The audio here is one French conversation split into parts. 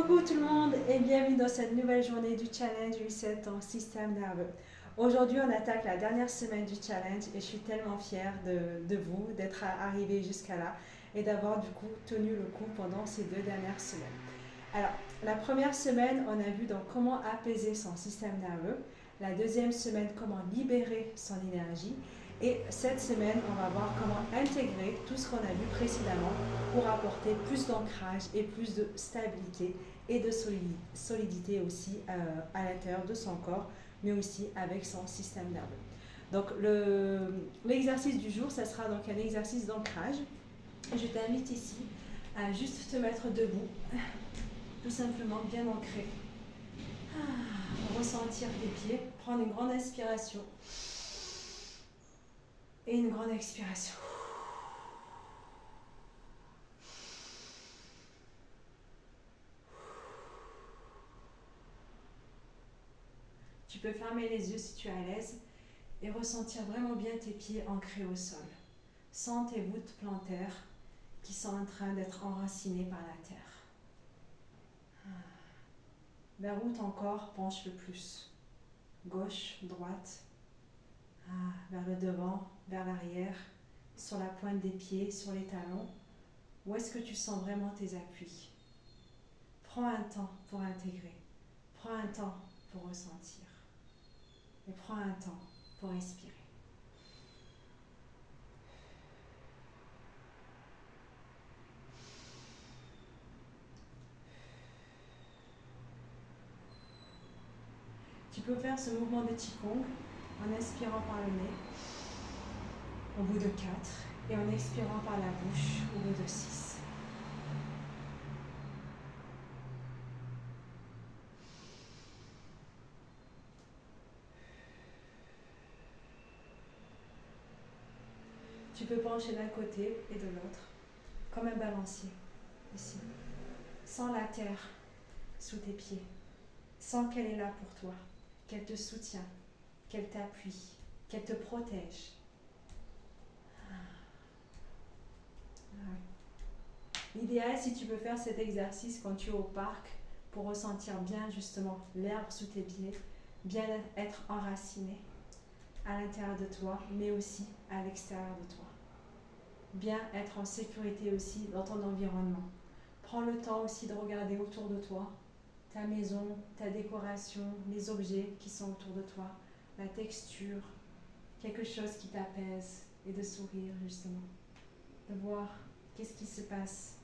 Coucou tout le monde et bienvenue dans cette nouvelle journée du challenge Reset ton système nerveux. Aujourd'hui, on attaque la dernière semaine du challenge et je suis tellement fière de vous, d'être arrivé jusqu'à là et d'avoir du coup tenu le coup pendant ces 2 dernières semaines. Alors, la première semaine, on a vu donc comment apaiser son système nerveux. La deuxième semaine, comment libérer son énergie. Et cette semaine, on va voir comment intégrer tout ce qu'on a vu précédemment pour apporter plus d'ancrage et plus de stabilité et de solidité aussi à l'intérieur de son corps, mais aussi avec son système nerveux. Donc l'exercice du jour, ça sera donc un exercice d'ancrage. Je t'invite ici à juste te mettre debout, tout simplement bien ancré. Ressentir tes pieds, prendre une grande inspiration et une grande expiration. Tu peux fermer les yeux si tu es à l'aise et ressentir vraiment bien tes pieds ancrés au sol. Sens tes voûtes plantaires qui sont en train d'être enracinées par la terre. Vers où ton corps penche le plus? Gauche, droite, vers le devant, vers l'arrière, sur la pointe des pieds, sur les talons. Où est-ce que tu sens vraiment tes appuis? Prends un temps pour intégrer. Prends un temps pour ressentir. Et prends un temps pour respirer. Tu peux faire ce mouvement de Qigong en inspirant par le nez au bout de 4 et en expirant par la bouche au bout de 6. Tu peux pencher d'un côté et de l'autre comme un balancier, ici. Sens la terre sous tes pieds. Sens qu'elle est là pour toi, qu'elle te soutient, qu'elle t'appuie, qu'elle te protège. L'idéal, si tu peux faire cet exercice quand tu es au parc pour ressentir bien justement l'herbe sous tes pieds, bien être enraciné à l'intérieur de toi, mais aussi à l'extérieur de toi. Bien être en sécurité aussi dans ton environnement. Prends le temps aussi de regarder autour de toi, ta maison, ta décoration, les objets qui sont autour de toi, la texture, quelque chose qui t'apaise et de sourire justement. De voir qu'est-ce qui se passe,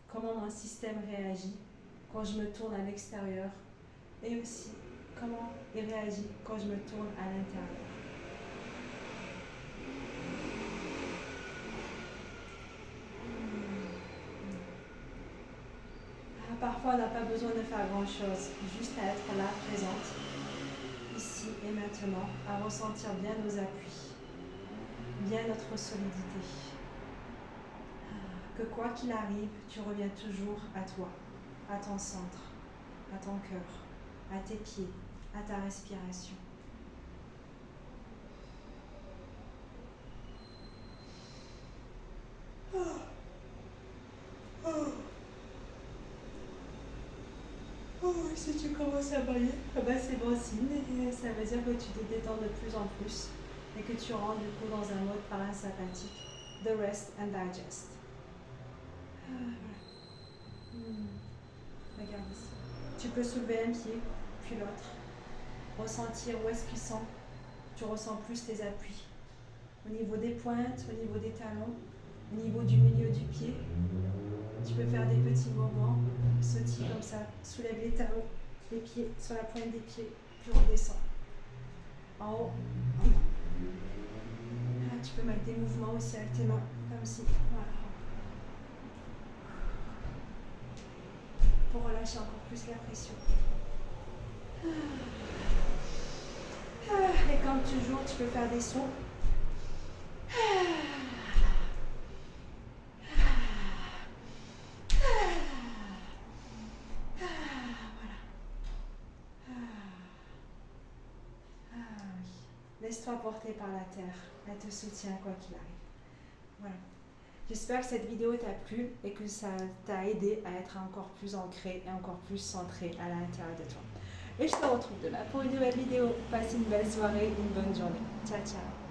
comment mon système réagit quand je me tourne à l'extérieur et aussi comment il réagit quand je me tourne à l'intérieur. Parfois, on n'a pas besoin de faire grand-chose, juste à être là, présente, ici et maintenant, à ressentir bien nos appuis, bien notre solidité. Que quoi qu'il arrive, tu reviens toujours à toi, à ton centre, à ton cœur, à tes pieds, à ta respiration. Si tu commences à bailler, c'est bon signe et ça veut dire que tu te détends de plus en plus et que tu rentres du coup dans un mode parasympathique de rest and digest. Regarde ici. Tu peux soulever un pied, puis l'autre. Ressentir où est-ce qu'ils sont. Tu ressens plus tes appuis. Au niveau des pointes, au niveau des talons, au niveau du milieu du pied. Tu peux faire des petits mouvements, sautiller comme ça, soulève les talons, les pieds sur la pointe des pieds, puis redescends. En haut. Tu peux mettre des mouvements aussi avec tes mains, comme ci. Voilà. Pour relâcher encore plus la pression. Et comme toujours, tu peux faire des sons. Laisse-toi porter par la terre. Elle te soutient quoi qu'il arrive. Voilà. J'espère que cette vidéo t'a plu et que ça t'a aidé à être encore plus ancré et encore plus centré à l'intérieur de toi. Et je te retrouve demain pour une nouvelle vidéo. Passe une belle soirée, une bonne journée. Ciao, ciao.